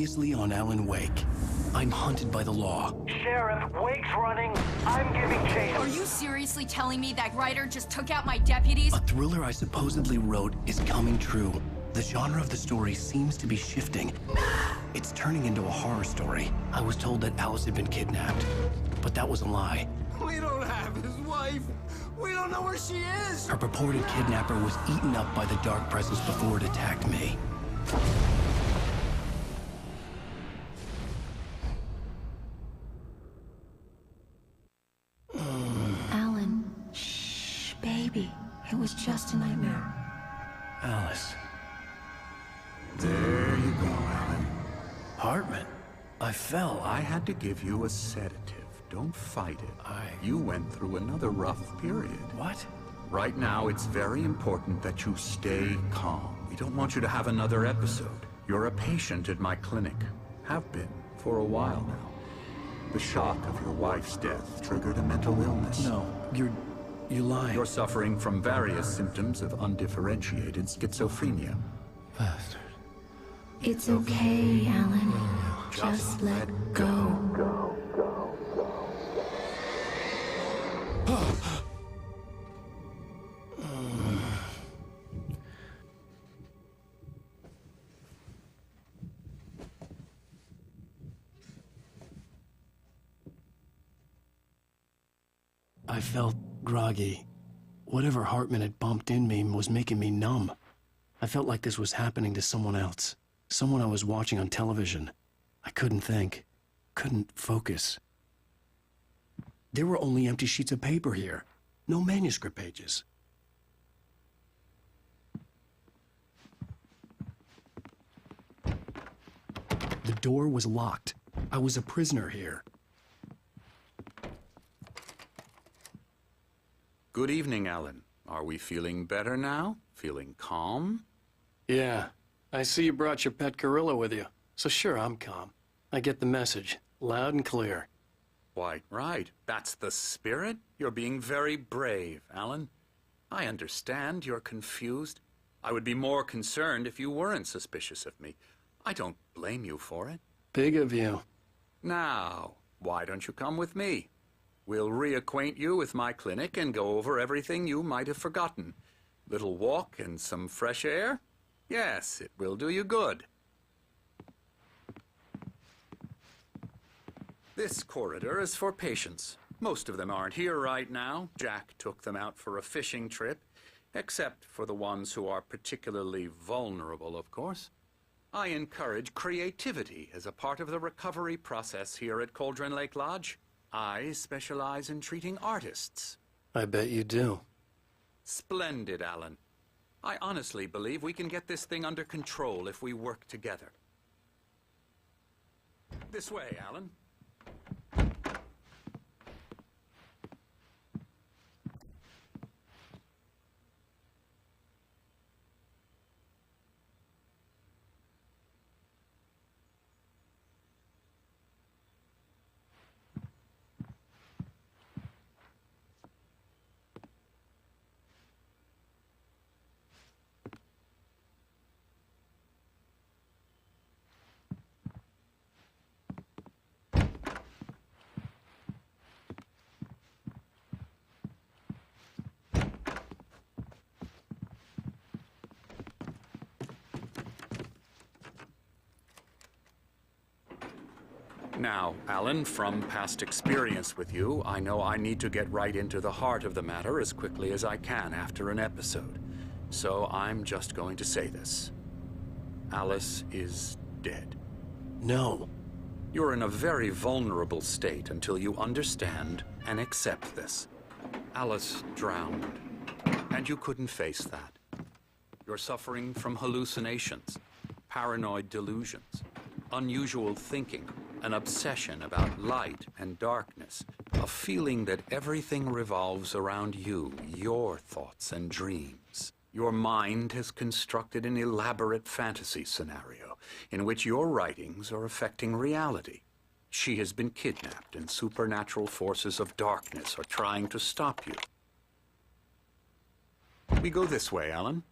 Previously on Alan Wake. I'm hunted by the law. Sheriff, Wake's running. I'm giving chase. Are you seriously telling me that writer just took out my deputies? A thriller I supposedly wrote is coming true. The genre of the story seems to be shifting. It's turning into a horror story. I was told that Alice had been kidnapped, but that was a lie. We don't have his wife. We don't know where she is. Her purported kidnapper was eaten up by the dark presence before it attacked me. Alan, shh, baby. It was just a nightmare. Alice. There you go, Alan. Hartman. I fell. I had to give you a sedative. Don't fight it. You went through another rough period. What? Right now, it's very important that you stay calm. We don't want you to have another episode. You're a patient at my clinic. Have been for a while now. The shock of your wife's death triggered a mental illness. No, you're lying. You're suffering from various symptoms of undifferentiated schizophrenia. Bastard. It's okay, Alan. Just let go. I felt groggy. Whatever Hartman had bumped in me was making me numb. I felt like this was happening to someone else. Someone I was watching on television. I couldn't think. Couldn't focus. There were only empty sheets of paper here. No manuscript pages. The door was locked. I was a prisoner here. Good evening, Alan. Are we feeling better now? Feeling calm? Yeah. I see you brought your pet gorilla with you. So sure, I'm calm. I get the message. Loud and clear. Quite right. That's the spirit. You're being very brave, Alan. I understand you're confused. I would be more concerned if you weren't suspicious of me. I don't blame you for it. Big of you. Now, why don't you come with me? We'll reacquaint you with my clinic and go over everything you might have forgotten. Little walk and some fresh air? Yes, it will do you good. This corridor is for patients. Most of them aren't here right now. Jack took them out for a fishing trip, except for the ones who are particularly vulnerable, of course. I encourage creativity as a part of the recovery process here at Cauldron Lake Lodge. I specialize in treating artists. I bet you do. Splendid, Alan. I honestly believe we can get this thing under control if we work together. This way, Alan. Now, Alan, from past experience with you, I know I need to get right into the heart of the matter as quickly as I can after an episode. So I'm just going to say this. Alice is dead. No. You're in a very vulnerable state until you understand and accept this. Alice drowned, and you couldn't face that. You're suffering from hallucinations, paranoid delusions, unusual thinking, an obsession about light and darkness, a feeling that everything revolves around you, your thoughts and dreams. Your mind has constructed an elaborate fantasy scenario in which your writings are affecting reality. She has been kidnapped and supernatural forces of darkness are trying to stop you. We go this way, Alan.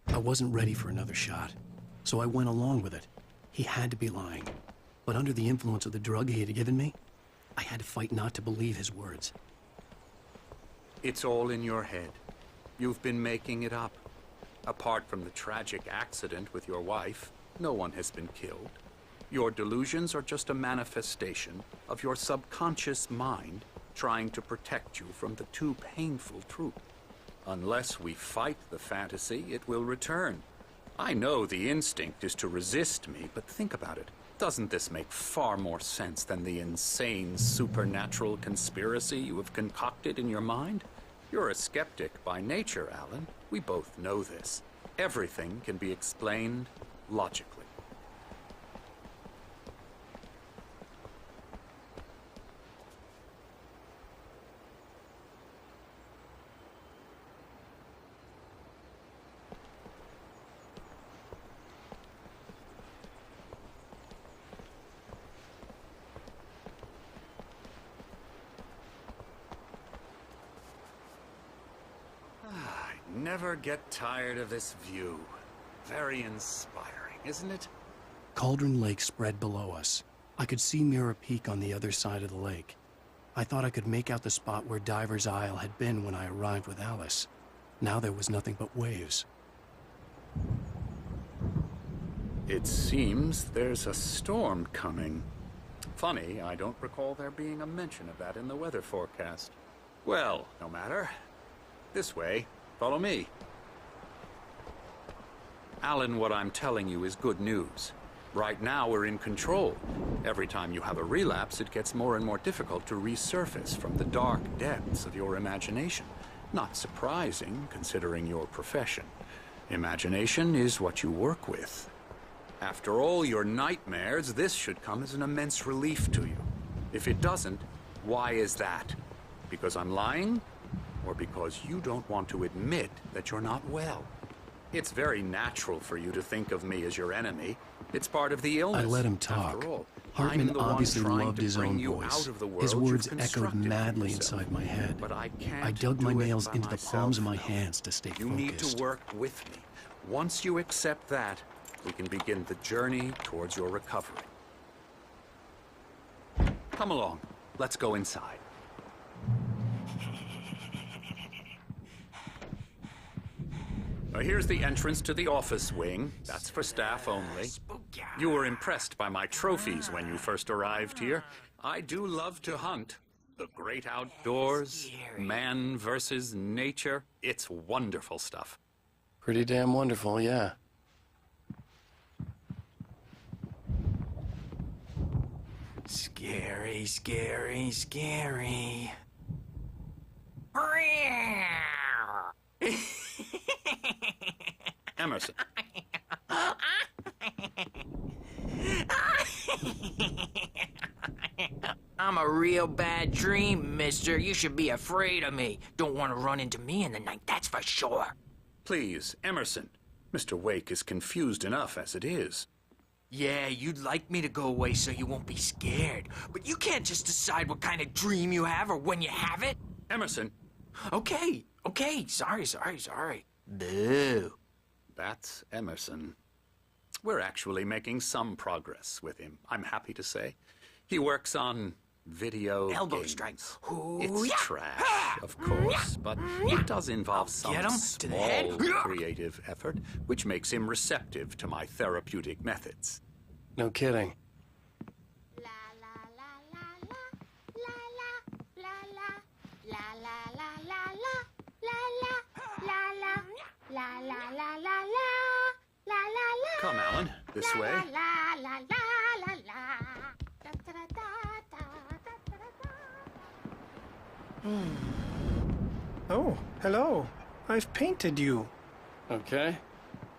I wasn't ready for another shot, so I went along with it. He had to be lying. But under the influence of the drug he had given me, I had to fight not to believe his words. It's all in your head. You've been making it up. Apart from the tragic accident with your wife, no one has been killed. Your delusions are just a manifestation of your subconscious mind trying to protect you from the too painful truth. Unless we fight the fantasy, it will return. I know the instinct is to resist me, but think about it. Doesn't this make far more sense than the insane supernatural conspiracy you have concocted in your mind? You're a skeptic by nature, Alan. We both know this. Everything can be explained logically. Never get tired of this view. Very inspiring, isn't it? Cauldron Lake spread below us. I could see Mirror Peak on the other side of the lake. I thought I could make out the spot where Diver's Isle had been when I arrived with Alice. Now there was nothing but waves. It seems there's a storm coming. Funny, I don't recall there being a mention of that in the weather forecast. Well, no matter. This way. Follow me. Alan, what I'm telling you is good news. Right now, we're in control. Every time you have a relapse, it gets more and more difficult to resurface from the dark depths of your imagination. Not surprising, considering your profession. Imagination is what you work with. After all your nightmares, this should come as an immense relief to you. If it doesn't, why is that? Because I'm lying? Or because you don't want to admit that you're not well? It's very natural for you to think of me as your enemy. It's part of the illness. I let him talk. After all, Hartman obviously loved his own voice. His words echoed madly inside my head. But I can't I dug my do it nails by into the palms of my myself. hands to stay You focused. need to work with me. Once you accept that, we can begin the journey towards your recovery. Come along. Let's go inside. Now, here's the entrance to the office wing. That's for staff only. You were impressed by my trophies when you first arrived here. I do love to hunt. The great outdoors, man versus nature. It's wonderful stuff. Pretty damn wonderful, yeah. Scary, scary, scary. Emerson. I'm a real bad dream, mister. You should be afraid of me. Don't want to run into me in the night, that's for sure. Please, Emerson. Mr. Wake is confused enough as it is. Yeah, you'd like me to go away so you won't be scared. But you can't just decide what kind of dream you have or when you have it. Emerson. Okay, sorry. Boo. That's Emerson. We're actually making some progress with him, I'm happy to say. He works on video Elbow games. strikes. It's trash, of course, but it does involve some Get him to the head. small creative effort, which makes him receptive to my therapeutic methods. No kidding. Come, Alan, this way. Oh, hello. I've painted you. Okay.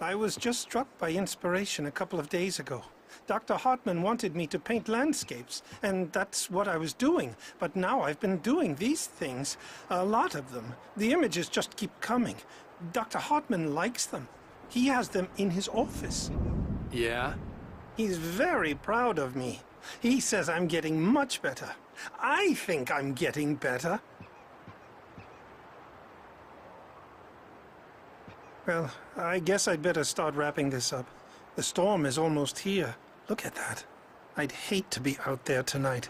I was just struck by inspiration a couple of days ago. Dr. Hartman wanted me to paint landscapes, and that's what I was doing. But now I've been doing these things, a lot of them. The images just keep coming. Dr. Hartman likes them. He has them in his office. Yeah? He's very proud of me. He says I'm getting much better. I think I'm getting better. Well, I guess I'd better start wrapping this up. The storm is almost here. Look at that. I'd hate to be out there tonight.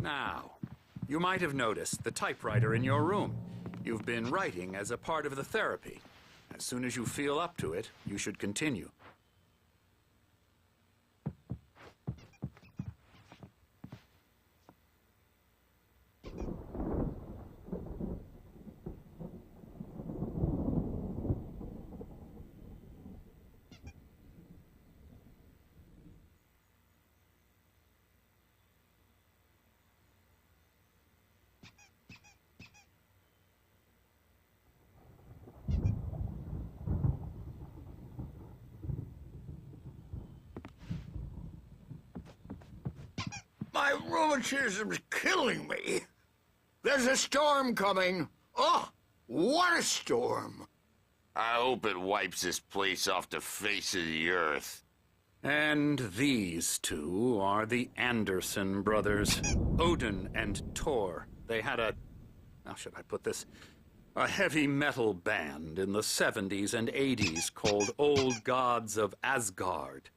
Now, you might have noticed the typewriter in your room. You've been writing as a part of the therapy. As soon as you feel up to it, you should continue. My rheumatism's killing me. There's a storm coming. Oh, what a storm. I hope it wipes this place off the face of the earth. And these two are the Anderson brothers, Odin and Tor. They had how should I put this? A heavy metal band in the 70s and 80s called Old Gods of Asgard.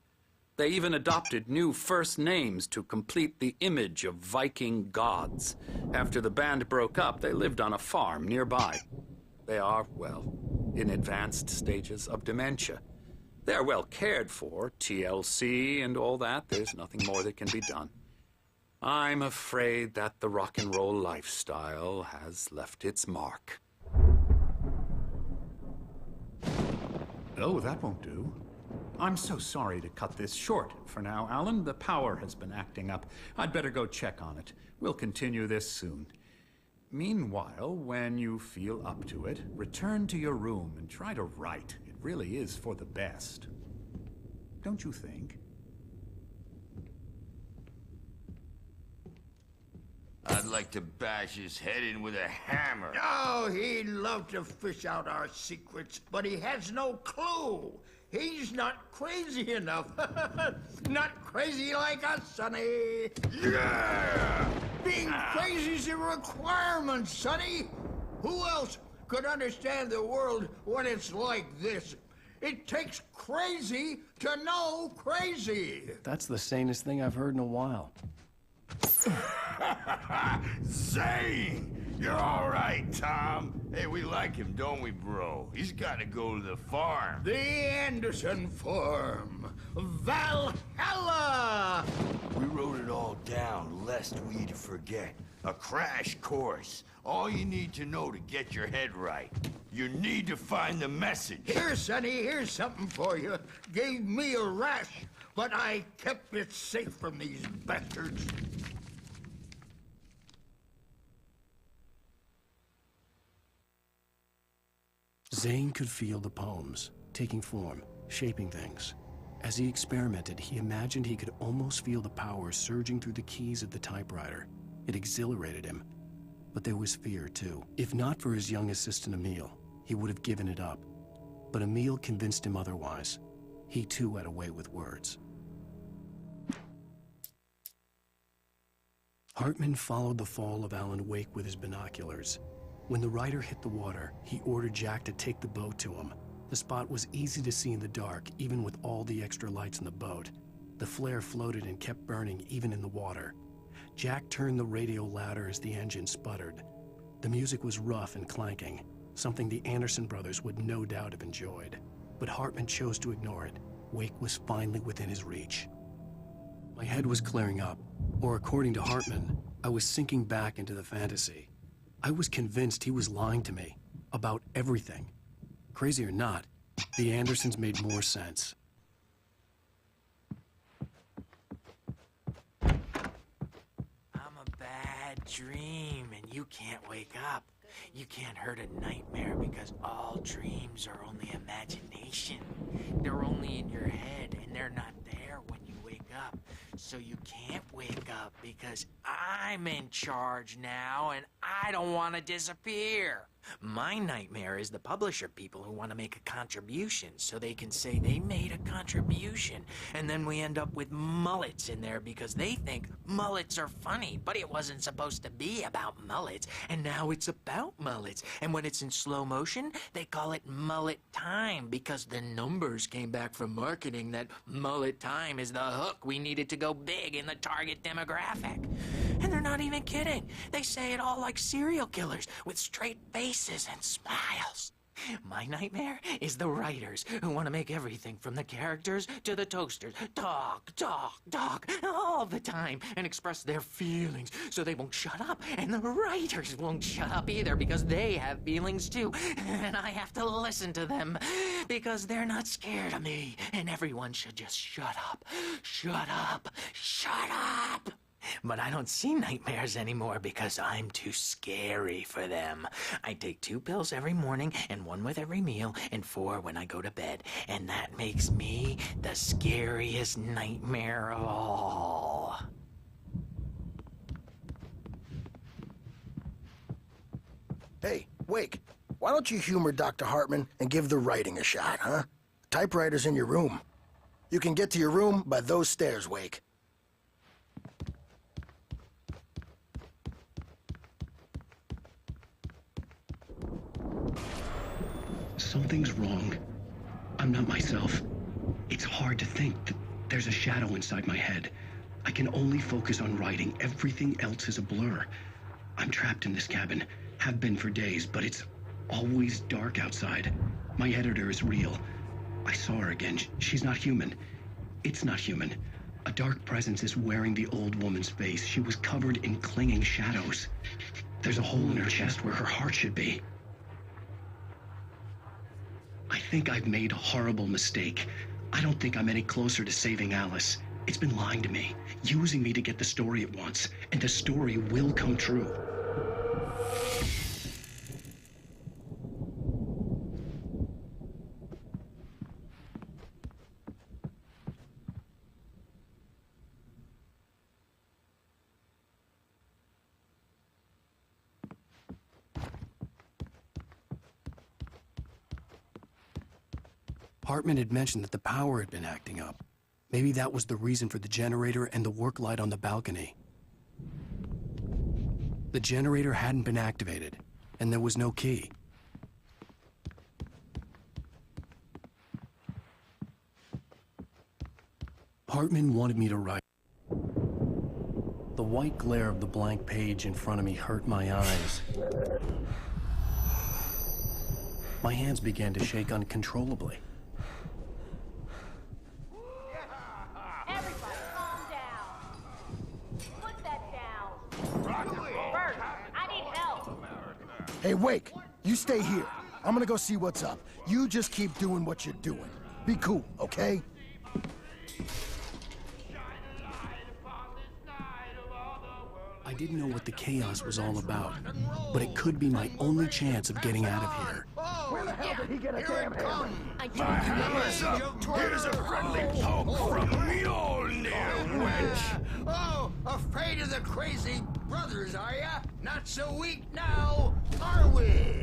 They even adopted new first names to complete the image of Viking gods. After the band broke up, they lived on a farm nearby. They are, well, in advanced stages of dementia. They're well cared for, TLC and all that. There's nothing more that can be done. I'm afraid that the rock and roll lifestyle has left its mark. Oh, that won't do. I'm so sorry to cut this short for now, Alan. The power has been acting up. I'd better go check on it. We'll continue this soon. Meanwhile, when you feel up to it, return to your room and try to write. It really is for the best. Don't you think? I'd like to bash his head in with a hammer. Oh, he'd love to fish out our secrets, but he has no clue. He's not crazy enough. Not crazy like us, Sonny. Yeah! Being crazy's a requirement, Sonny. Who else could understand the world when it's like this? It takes crazy to know crazy. That's the sanest thing I've heard in a while. Zane! You're all right, Tom. Hey, we like him, don't we, bro? He's got to go to the farm. The Anderson farm. Valhalla! We wrote it all down, lest we forget. A crash course. All you need to know to get your head right. You need to find the message. Here, Sonny, here's something for you. Gave me a rash, but I kept it safe from these bastards. Zane could feel the poems, taking form, shaping things. As he experimented, he imagined he could almost feel the power surging through the keys of the typewriter. It exhilarated him. But there was fear, too. If not for his young assistant Emil, he would have given it up. But Emil convinced him otherwise. He, too, had a way with words. Hartman followed the fall of Alan Wake with his binoculars. When the rider hit the water, he ordered Jack to take the boat to him. The spot was easy to see in the dark, even with all the extra lights in the boat. The flare floated and kept burning, even in the water. Jack turned the radio louder as the engine sputtered. The music was rough and clanking, something the Anderson brothers would no doubt have enjoyed. But Hartman chose to ignore it. Wake was finally within his reach. My head was clearing up, or according to Hartman, I was sinking back into the fantasy. I was convinced he was lying to me about everything. Crazy or not, the Andersons made more sense. I'm a bad dream, and you can't wake up. You can't hurt a nightmare because all dreams are only imagination. They're only in your head, and they're not there when you wake up. So you can't wake up because I'm in charge now, and I don't want to disappear. My nightmare is the publisher people who want to make a contribution so they can say they made a contribution, and then we end up with mullets in there because they think mullets are funny, but it wasn't supposed to be about mullets, and now it's about mullets. And when it's in slow motion, they call it mullet time because the numbers came back from marketing that mullet time is the hook we needed to go big in the target demographic. And they're not even kidding. They say it all like serial killers with straight faces and smiles. My nightmare is the writers who want to make everything from the characters to the toasters talk all the time and express their feelings so they won't shut up, and the writers won't shut up either because they have feelings too, and I have to listen to them because they're not scared of me, and everyone should just shut up. But I don't see nightmares anymore because I'm too scary for them. I take 2 pills every morning and 1 with every meal and 4 when I go to bed. And that makes me the scariest nightmare of all. Hey, Wake, why don't you humor Dr. Hartman and give the writing a shot, huh? Typewriter's in your room. You can get to your room by those stairs, Wake. Something's wrong. I'm not myself. It's hard to think that there's a shadow inside my head. I can only focus on writing. Everything else is a blur. I'm trapped in this cabin. Have been for days, but it's always dark outside. My editor is real. I saw her again. She's not human. It's not human. A dark presence is wearing the old woman's face. She was covered in clinging shadows. There's a hole in her chest where her heart should be. I think I've made a horrible mistake. I don't think I'm any closer to saving Alice. It's been lying to me, using me to get the story it wants, and the story will come true. Hartman had mentioned that the power had been acting up. Maybe that was the reason for the generator and the work light on the balcony. The generator hadn't been activated, and there was no key. Hartman wanted me to write. The white glare of the blank page in front of me hurt my eyes. My hands began to shake uncontrollably. Hey, Wake, you stay here. I'm gonna go see what's up. You just keep doing what you're doing. Be cool, okay? I didn't know what the chaos was all about, but it could be my only chance of getting out of here. Where the hell did he get a damn hammer? My hammer's up! Here's a friendly poke from Mjolnir, witch! Oh, afraid of the crazy brothers, are ya? Not so weak now, are we?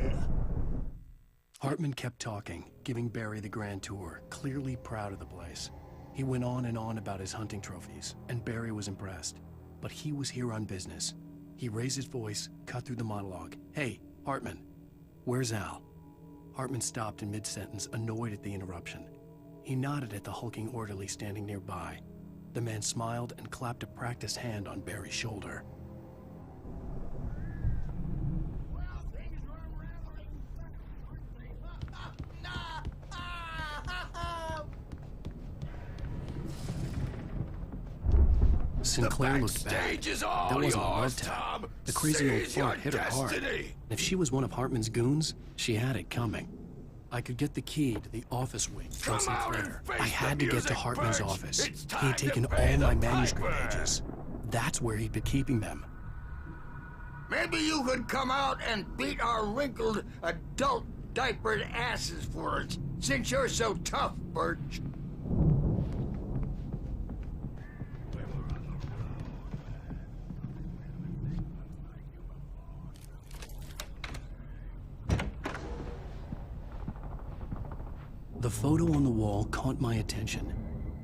Hartman kept talking, giving Barry the grand tour, clearly proud of the place. He went on and on about his hunting trophies, and Barry was impressed. But he was here on business. He raised his voice, cut through the monologue. Hey, Hartman, where's Al? Hartman stopped in mid-sentence, annoyed at the interruption. He nodded at the hulking orderly standing nearby. The man smiled and clapped a practiced hand on Barry's shoulder. Sinclair looked bad. That wasn't a love tap. The crazy old fart hit her hard. And if she was one of Hartman's goons, she had it coming. I could get the key to the office wing from Sinclair. I had to get to Hartman's office. He had taken all my manuscript pages. That's where he'd been keeping them. Maybe you could come out and beat our wrinkled, adult diapered asses for us, since you're so tough, Birch. The photo on the wall caught my attention.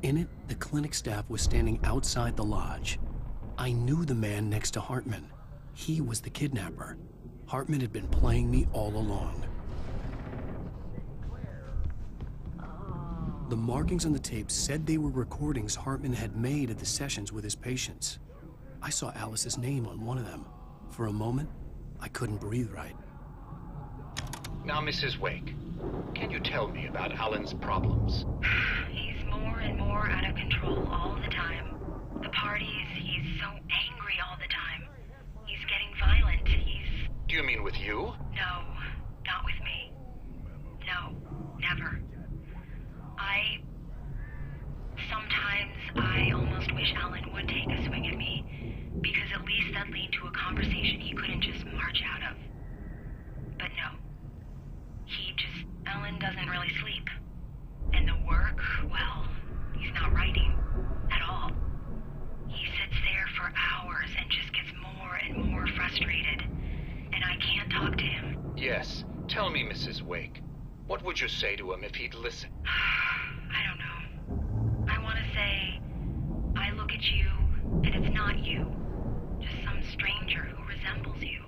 In it, the clinic staff was standing outside the lodge. I knew the man next to Hartman. He was the kidnapper. Hartman had been playing me all along. The markings on the tape said they were recordings Hartman had made at the sessions with his patients. I saw Alice's name on one of them. For a moment, I couldn't breathe right. Now, Mrs. Wake, can you tell me about Alan's problems? He's more and more out of control all the time. The parties, he's so angry all the time. He's getting violent. Do you mean with you? No, not with me. No, never. Sometimes I almost wish Alan would take a swing at me, because at least that'd lead to a conversation he couldn't just march out of. But no. Alan doesn't really sleep. And the work, well, he's not writing at all. He sits there for hours and just gets more and more frustrated. And I can't talk to him. Yes. Tell me, Mrs. Wake. What would you say to him if he'd listen? I don't know. I want to say, I look at you, and it's not you. Just some stranger who resembles you.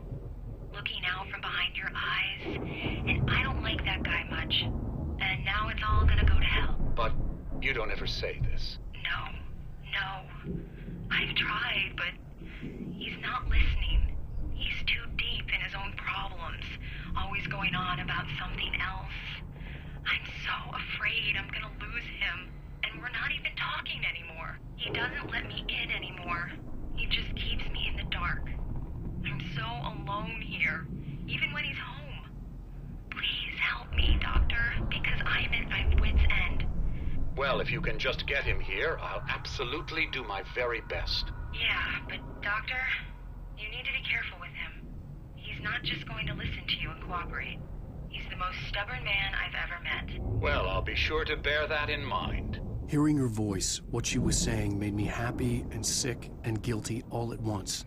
Looking out from behind your eyes, and I don't like that guy much. And now it's all gonna go to hell. But you don't ever say this. No. I've tried, but he's not listening. He's too deep in his own problems, always going on about something else. I'm so afraid I'm gonna lose him, and we're not even talking anymore. He doesn't let me in anymore. He just keeps me in the dark. I'm so alone here, even when he's home. Please help me, Doctor, because I'm at my wit's end. Well, if you can just get him here, I'll absolutely do my very best. Yeah, but Doctor, you need to be careful with him. He's not just going to listen to you and cooperate. He's the most stubborn man I've ever met. Well, I'll be sure to bear that in mind. Hearing her voice, what she was saying made me happy and sick and guilty all at once.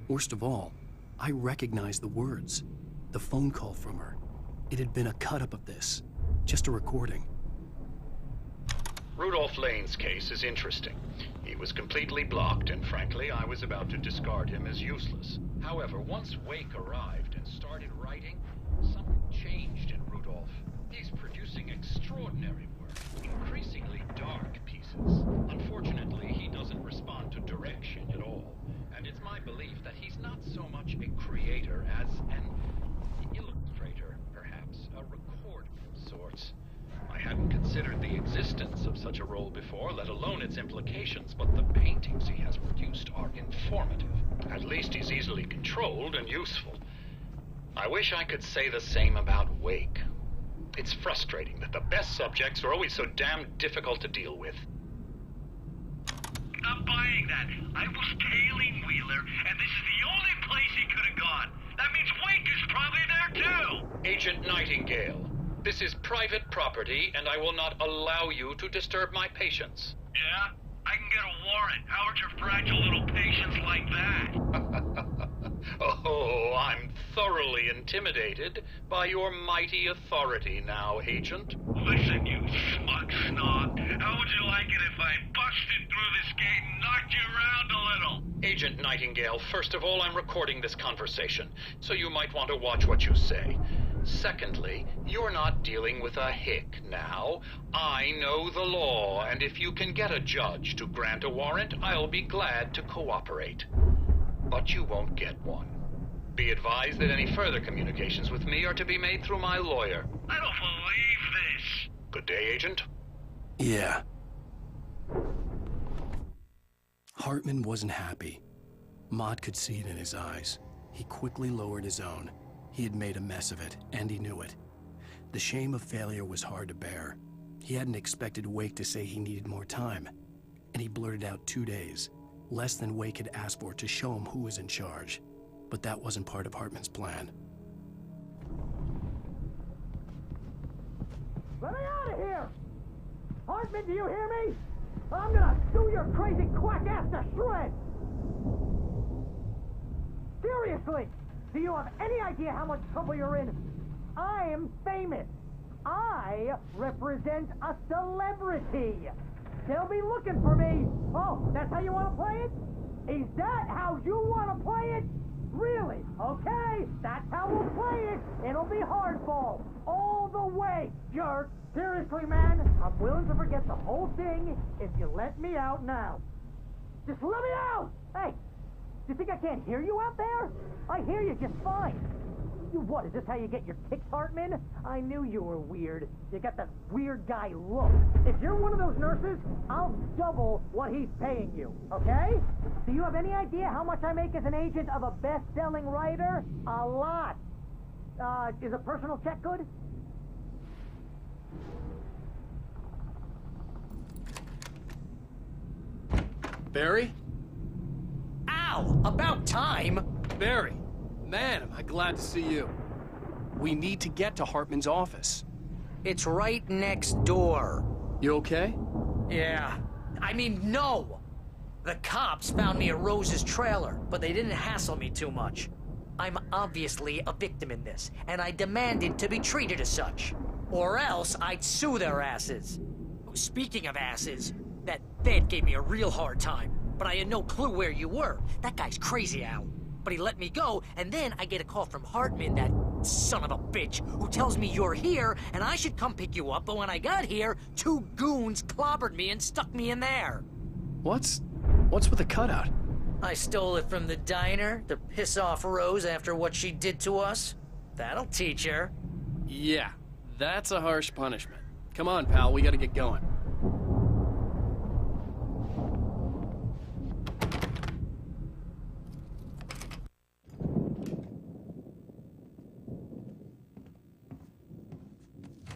Worst of all, I recognized the words. The phone call from her. It had been a cut-up of this. Just a recording. Rudolph Lane's case is interesting. He was completely blocked, and frankly, I was about to discard him as useless. However, once Wake arrived and started writing, something changed in Rudolph. He's producing extraordinary work, increasingly dark pieces. Unfortunately, he doesn't respond to direction at all, and it's my belief that he's not so much a creator as an illustrator, perhaps, a recorder of sorts. I hadn't considered the existence of such a role before, let alone its implications, but the paintings he has produced are informative. At least he's easily controlled and useful. I wish I could say the same about Wake. It's frustrating that the best subjects are always so damn difficult to deal with. I'm buying that. I was tailing Wheeler, and this is the only place he could have gone. That means Wake is probably there too! Agent Nightingale, this is private property, and I will not allow you to disturb my patients. Yeah? I can get a warrant. How would your fragile little patients like that? Oh, I'm thoroughly intimidated by your mighty authority now, Agent. Listen, you smug snob. How would you like it if I busted through this gate and knocked you around a little? Agent Nightingale, first of all, I'm recording this conversation, so you might want to watch what you say. Secondly, you're not dealing with a hick now. I know the law, and if you can get a judge to grant a warrant, I'll be glad to cooperate. But you won't get one. Be advised that any further communications with me are to be made through my lawyer. I don't believe this. Good day, Agent. Yeah. Hartman wasn't happy. Maude could see it in his eyes. He quickly lowered his own. He had made a mess of it, and he knew it. The shame of failure was hard to bear. He hadn't expected Wake to say he needed more time, and he blurted out 2 days, less than Wake had asked for to show him who was in charge. But that wasn't part of Hartman's plan. Let me out of here! Hartman, do you hear me? I'm gonna sue your crazy quack ass to shreds! Seriously! Do you have any idea how much trouble you're in? I'm famous. I represent a celebrity. They'll be looking for me. Oh, that's how you want to play it? Is that how you want to play it? Really? Okay, that's how we'll play it. It'll be hardball. All the way, jerk. Seriously, man, I'm willing to forget the whole thing if you let me out now. Just let me out! Hey, do you think I can't hear you out there? I hear you just fine. You what, is this how you get your kicks, Hartman? I knew you were weird. You got that weird guy look. If you're one of those nurses, I'll double what he's paying you, okay? Do you have any idea how much I make as an agent of a best-selling writer? A lot. Is a personal check good? Barry? Ow! About time! Barry! Man, am I glad to see you. We need to get to Hartman's office. It's right next door. You okay? Yeah. I mean, no! The cops found me at Rose's trailer, but they didn't hassle me too much. I'm obviously a victim in this, and I demanded to be treated as such. Or else I'd sue their asses. Speaking of asses, that Fed gave me a real hard time, but I had no clue where you were. That guy's crazy, Al. But he let me go, and then I get a call from Hartman, that son of a bitch, who tells me you're here, and I should come pick you up, but when I got here, 2 goons clobbered me and stuck me in there. What's with the cutout? I stole it from the diner to piss off Rose after what she did to us. That'll teach her. Yeah, that's a harsh punishment. Come on, pal, we gotta get going.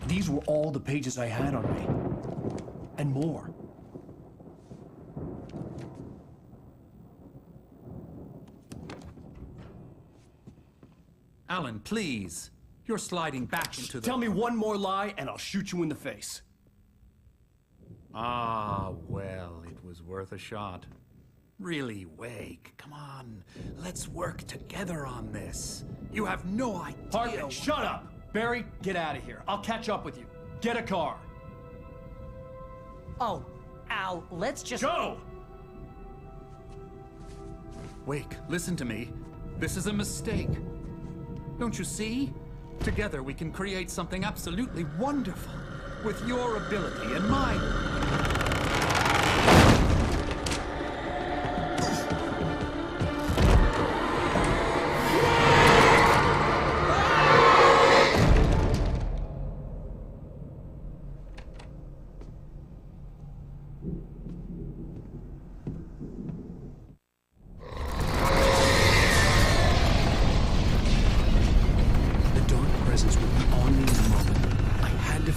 These were all the pages I had on me. And more. Alan, please. You're sliding back into the... Tell me one more lie and I'll shoot you in the face. Ah, well, it was worth a shot. Really, Wake, come on. Let's work together on this. You have no idea... Hartman, shut up! Barry, get out of here. I'll catch up with you. Get a car. Oh, Al, let's just... Go! Wake, listen to me. This is a mistake. Don't you see? Together we can create something absolutely wonderful. With your ability and mine.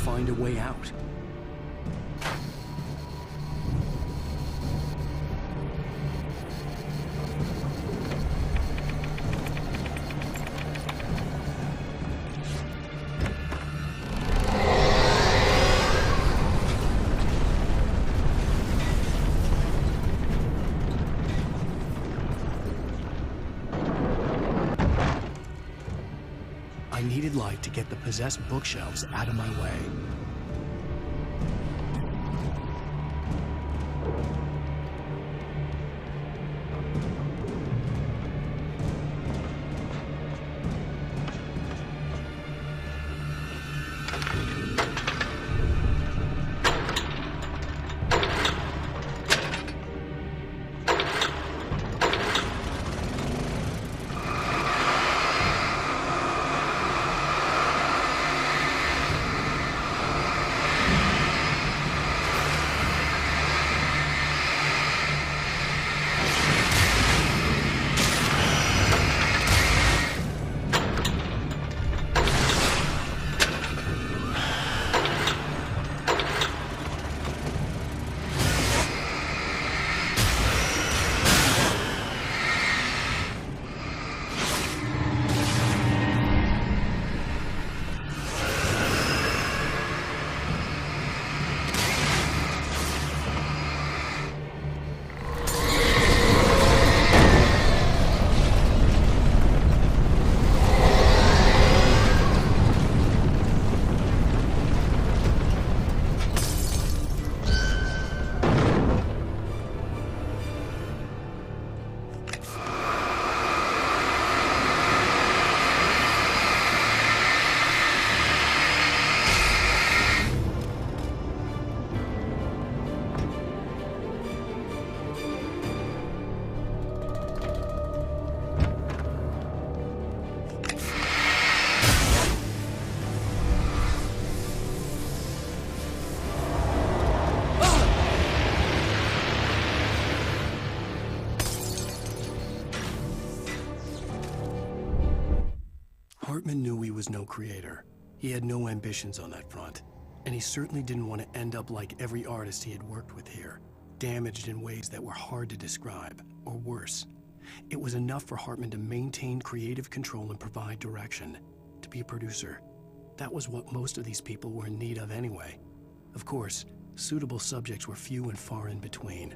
Find a way out. I needed light to get the possessed bookshelves out of my way. Hartman knew he was no creator. He had no ambitions on that front. And he certainly didn't want to end up like every artist he had worked with here, damaged in ways that were hard to describe, or worse. It was enough for Hartman to maintain creative control and provide direction, to be a producer. That was what most of these people were in need of anyway. Of course, suitable subjects were few and far in between.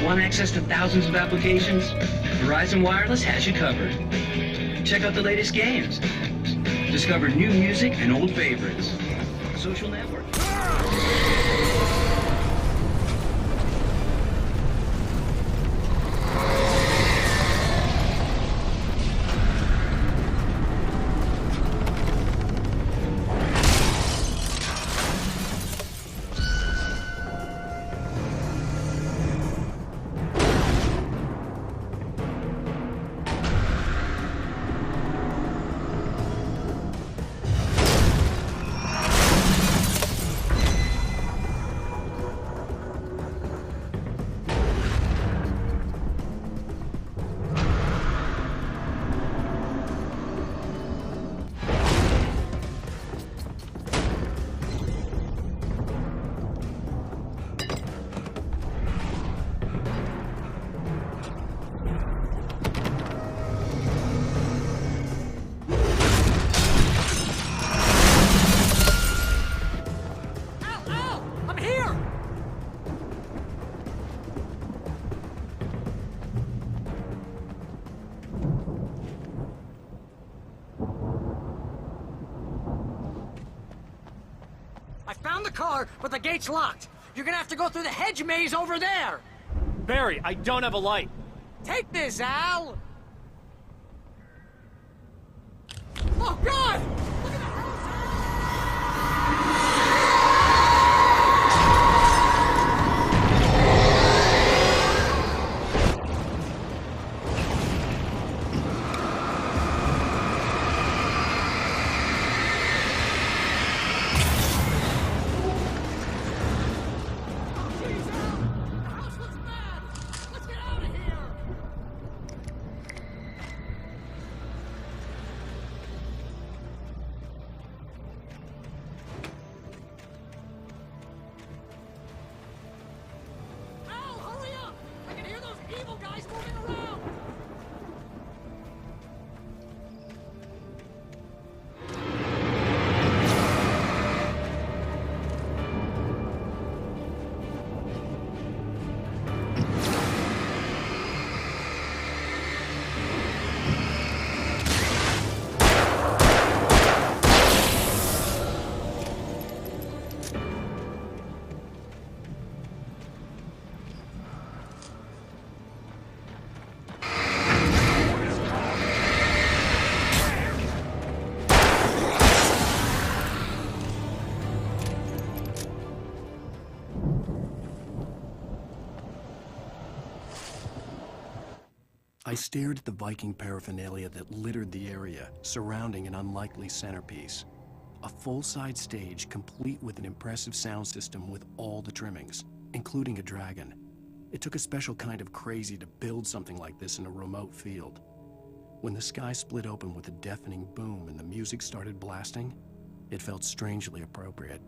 Want access to thousands of applications? Verizon Wireless has you covered. Check out the latest games. Discover new music and old favorites. Social network. I found the car, but the gate's locked. You're gonna have to go through the hedge maze over there. Barry, I don't have a light. Take this, Al! Oh, God! Look at the I stared at the Viking paraphernalia that littered the area, surrounding an unlikely centerpiece. A full-size stage complete with an impressive sound system with all the trimmings, including a dragon. It took a special kind of crazy to build something like this in a remote field. When the sky split open with a deafening boom and the music started blasting, it felt strangely appropriate.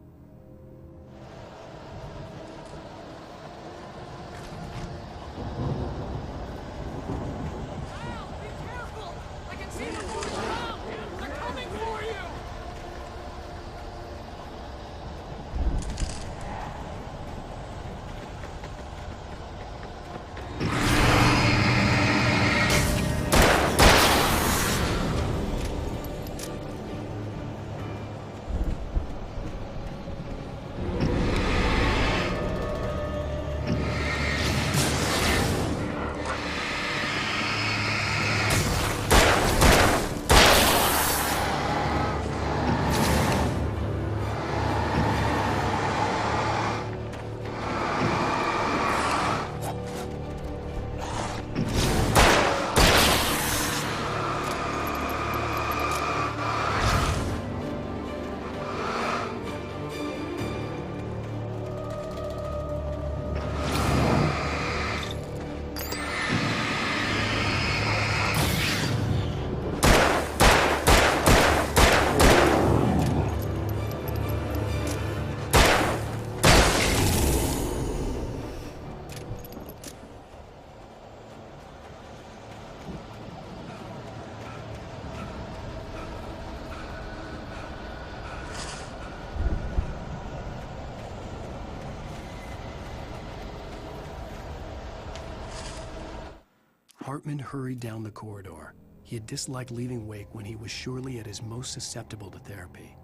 Hartman hurried down the corridor. He had disliked leaving Wake when he was surely at his most susceptible to therapy.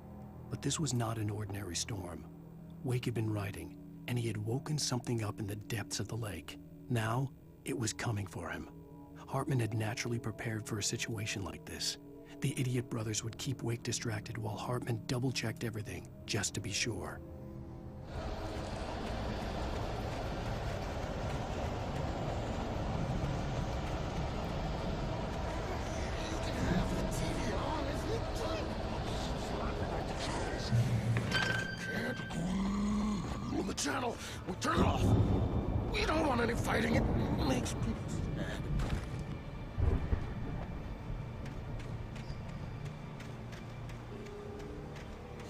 But this was not an ordinary storm. Wake had been writing, and he had woken something up in the depths of the lake. Now, it was coming for him. Hartman had naturally prepared for a situation like this. The idiot brothers would keep Wake distracted while Hartman double-checked everything, just to be sure. The channel. We turn it off. We don't want any fighting. It makes people sad.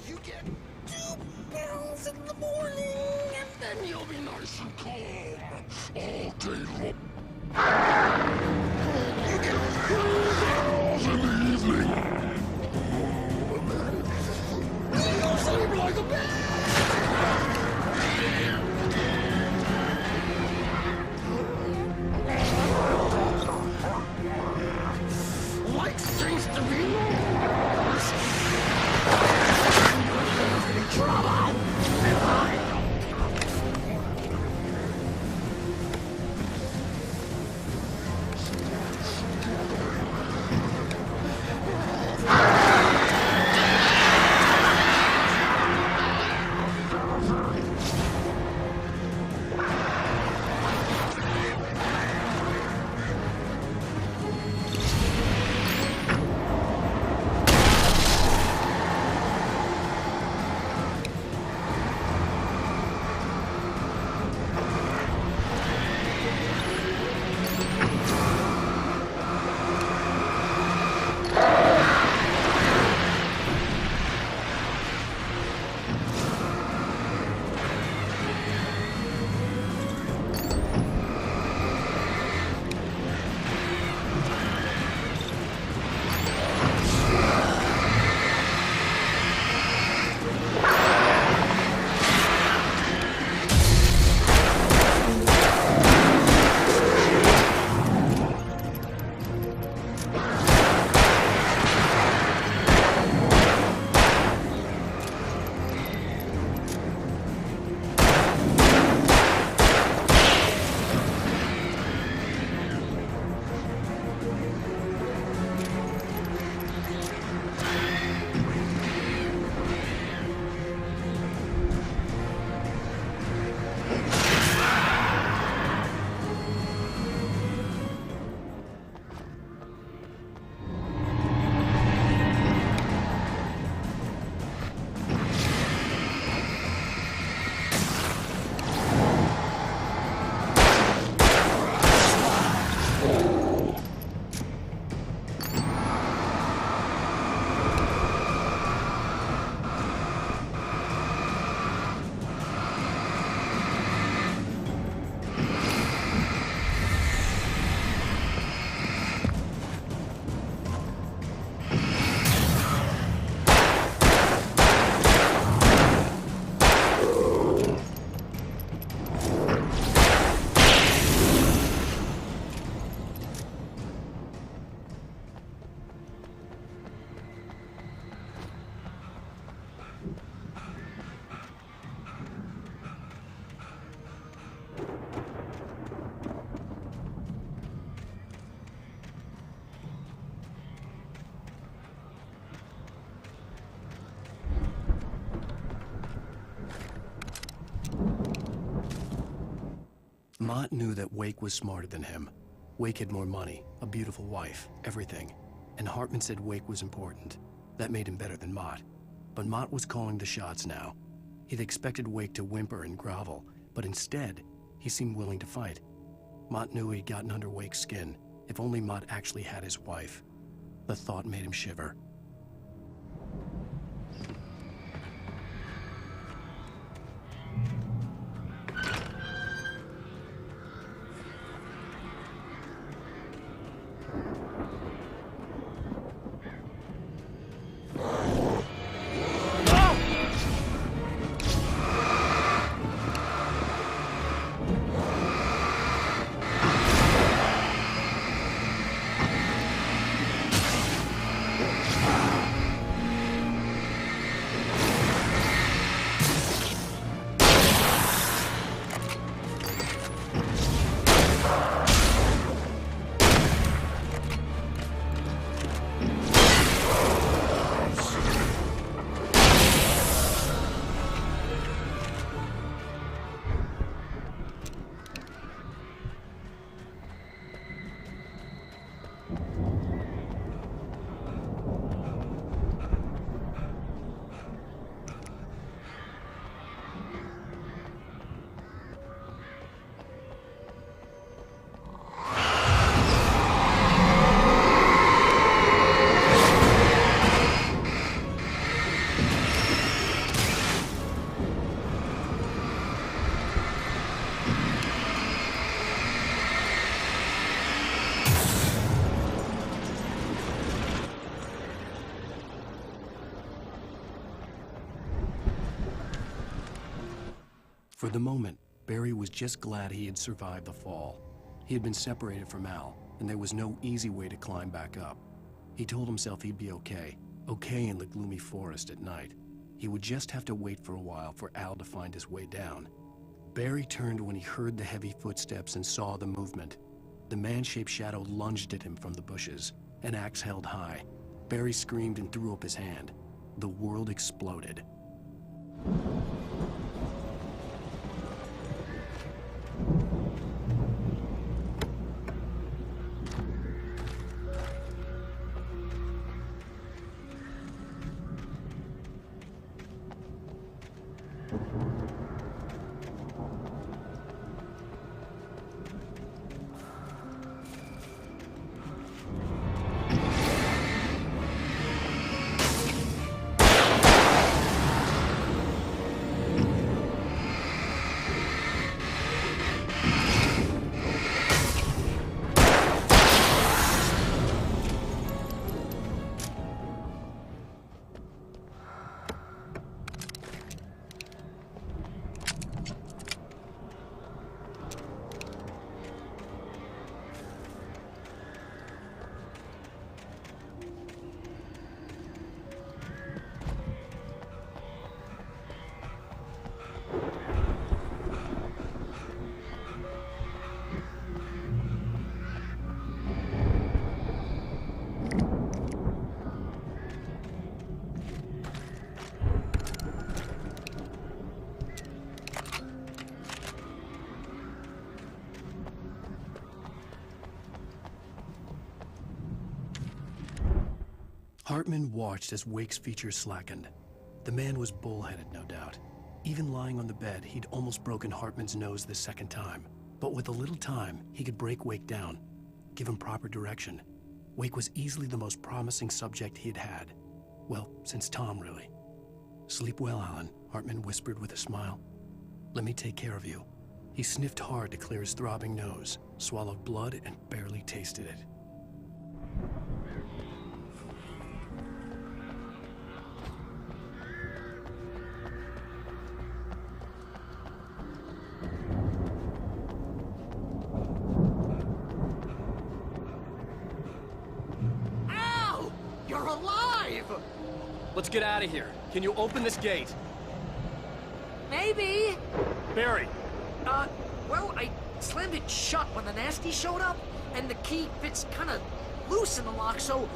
You get 2 pills in the morning, and then you'll be nice and calm all day long. You get 2 pills in the evening. You'll sleep like a baby. Like things to be lost. Trouble. Mott knew that Wake was smarter than him. Wake had more money, a beautiful wife, everything. And Hartman said Wake was important. That made him better than Mott. But Mott was calling the shots now. He'd expected Wake to whimper and grovel, but instead, he seemed willing to fight. Mott knew he'd gotten under Wake's skin. If only Mott actually had his wife. The thought made him shiver. For the moment, Barry was just glad he had survived the fall. He had been separated from Al, and there was no easy way to climb back up. He told himself he'd be okay in the gloomy forest at night. He would just have to wait for a while for Al to find his way down. Barry turned when he heard the heavy footsteps and saw the movement. The man-shaped shadow lunged at him from the bushes, an axe held high. Barry screamed and threw up his hand. The world exploded. Hartman watched as Wake's features slackened. The man was bullheaded, no doubt. Even lying on the bed, he'd almost broken Hartman's nose the second time. But with a little time, he could break Wake down, give him proper direction. Wake was easily the most promising subject he had had. Well, since Tom, really. "Sleep well, Alan," Hartman whispered with a smile. "Let me take care of you." He sniffed hard to clear his throbbing nose, swallowed blood, and barely tasted it. Let's get out of here. Can you open this gate? Maybe. Barry. Well, I slammed it shut when the nasty showed up, and the key fits kind of loose in the lock, so,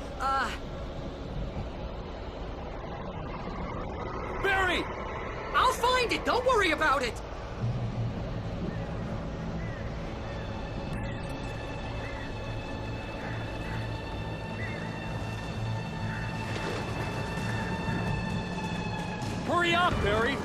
Barry! I'll find it! Don't worry about it! Hurry up, Barry!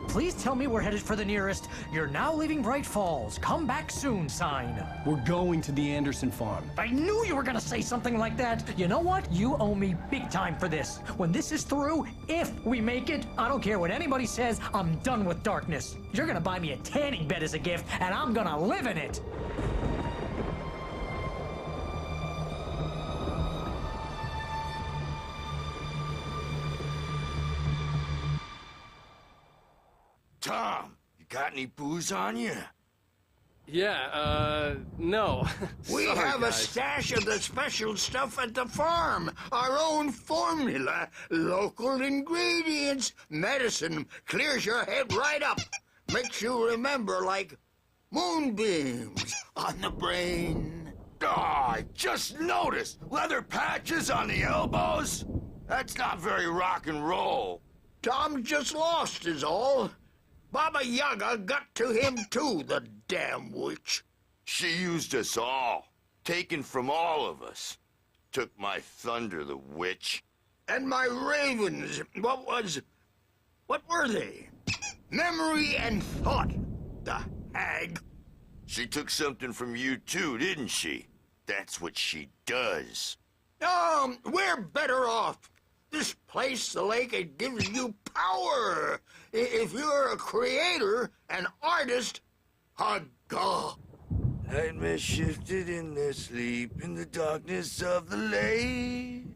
Please tell me we're headed for the nearest "You're now leaving Bright Falls. Come back soon" sign. We're going to the Anderson farm. I knew you were gonna say something like that. You know what? You owe me big time for this. When this is through, if we make it, I don't care what anybody says, I'm done with darkness. You're gonna buy me a tanning bed as a gift, and I'm gonna live in it. Tom, you got any booze on you? Yeah, no. We Sorry, have a guys. stash of the special stuff at the farm. Our own formula, local ingredients, medicine. Clears your head right up. Makes you remember like moonbeams on the brain. Oh, I just noticed. Leather patches on the elbows? That's not very rock and roll. Tom just lost is all. Baba Yaga got to him too, the damn witch. She used us all. Taken from all of us. Took my thunder, the witch. And my ravens, what were they? Memory and thought, the hag. She took something from you too, didn't she? That's what she does. We're better off. This place, the lake, it gives you power. If you're a creator, an artist, haga. Nightmares shifted in their sleep in the darkness of the lake.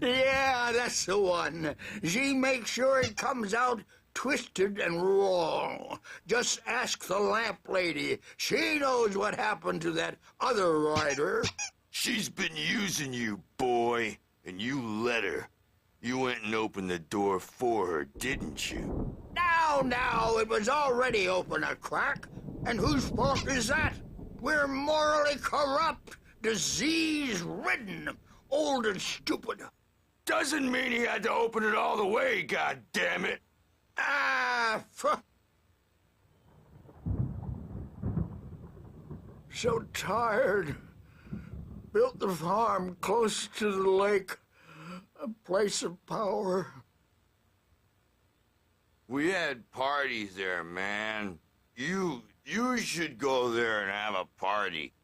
Yeah, that's the one. She makes sure it comes out twisted and wrong. Just ask the lamp lady. She knows what happened to that other rider. She's been using you, boy. And you let her. You went and opened the door for her, didn't you? Now, it was already open a crack. And whose fault is that? We're morally corrupt, disease-ridden, old and stupid. Doesn't mean he had to open it all the way, goddammit. So tired. Built the farm close to the lake, a place of power. We had parties there, man. You should go there and have a party.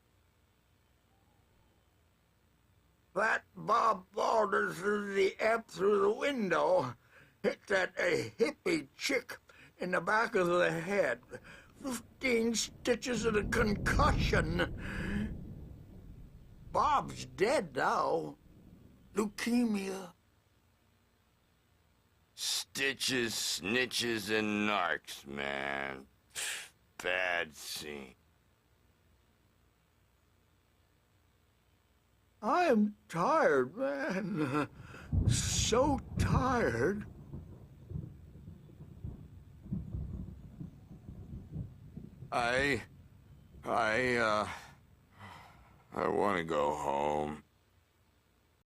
That Bob Balder threw the F through the window, hit that hippie chick in the back of the head. 15 stitches and a concussion. Bob's dead now. Leukemia. Stitches, snitches, and narcs, man. Bad scene. I'm tired, man. So tired. I want to go home.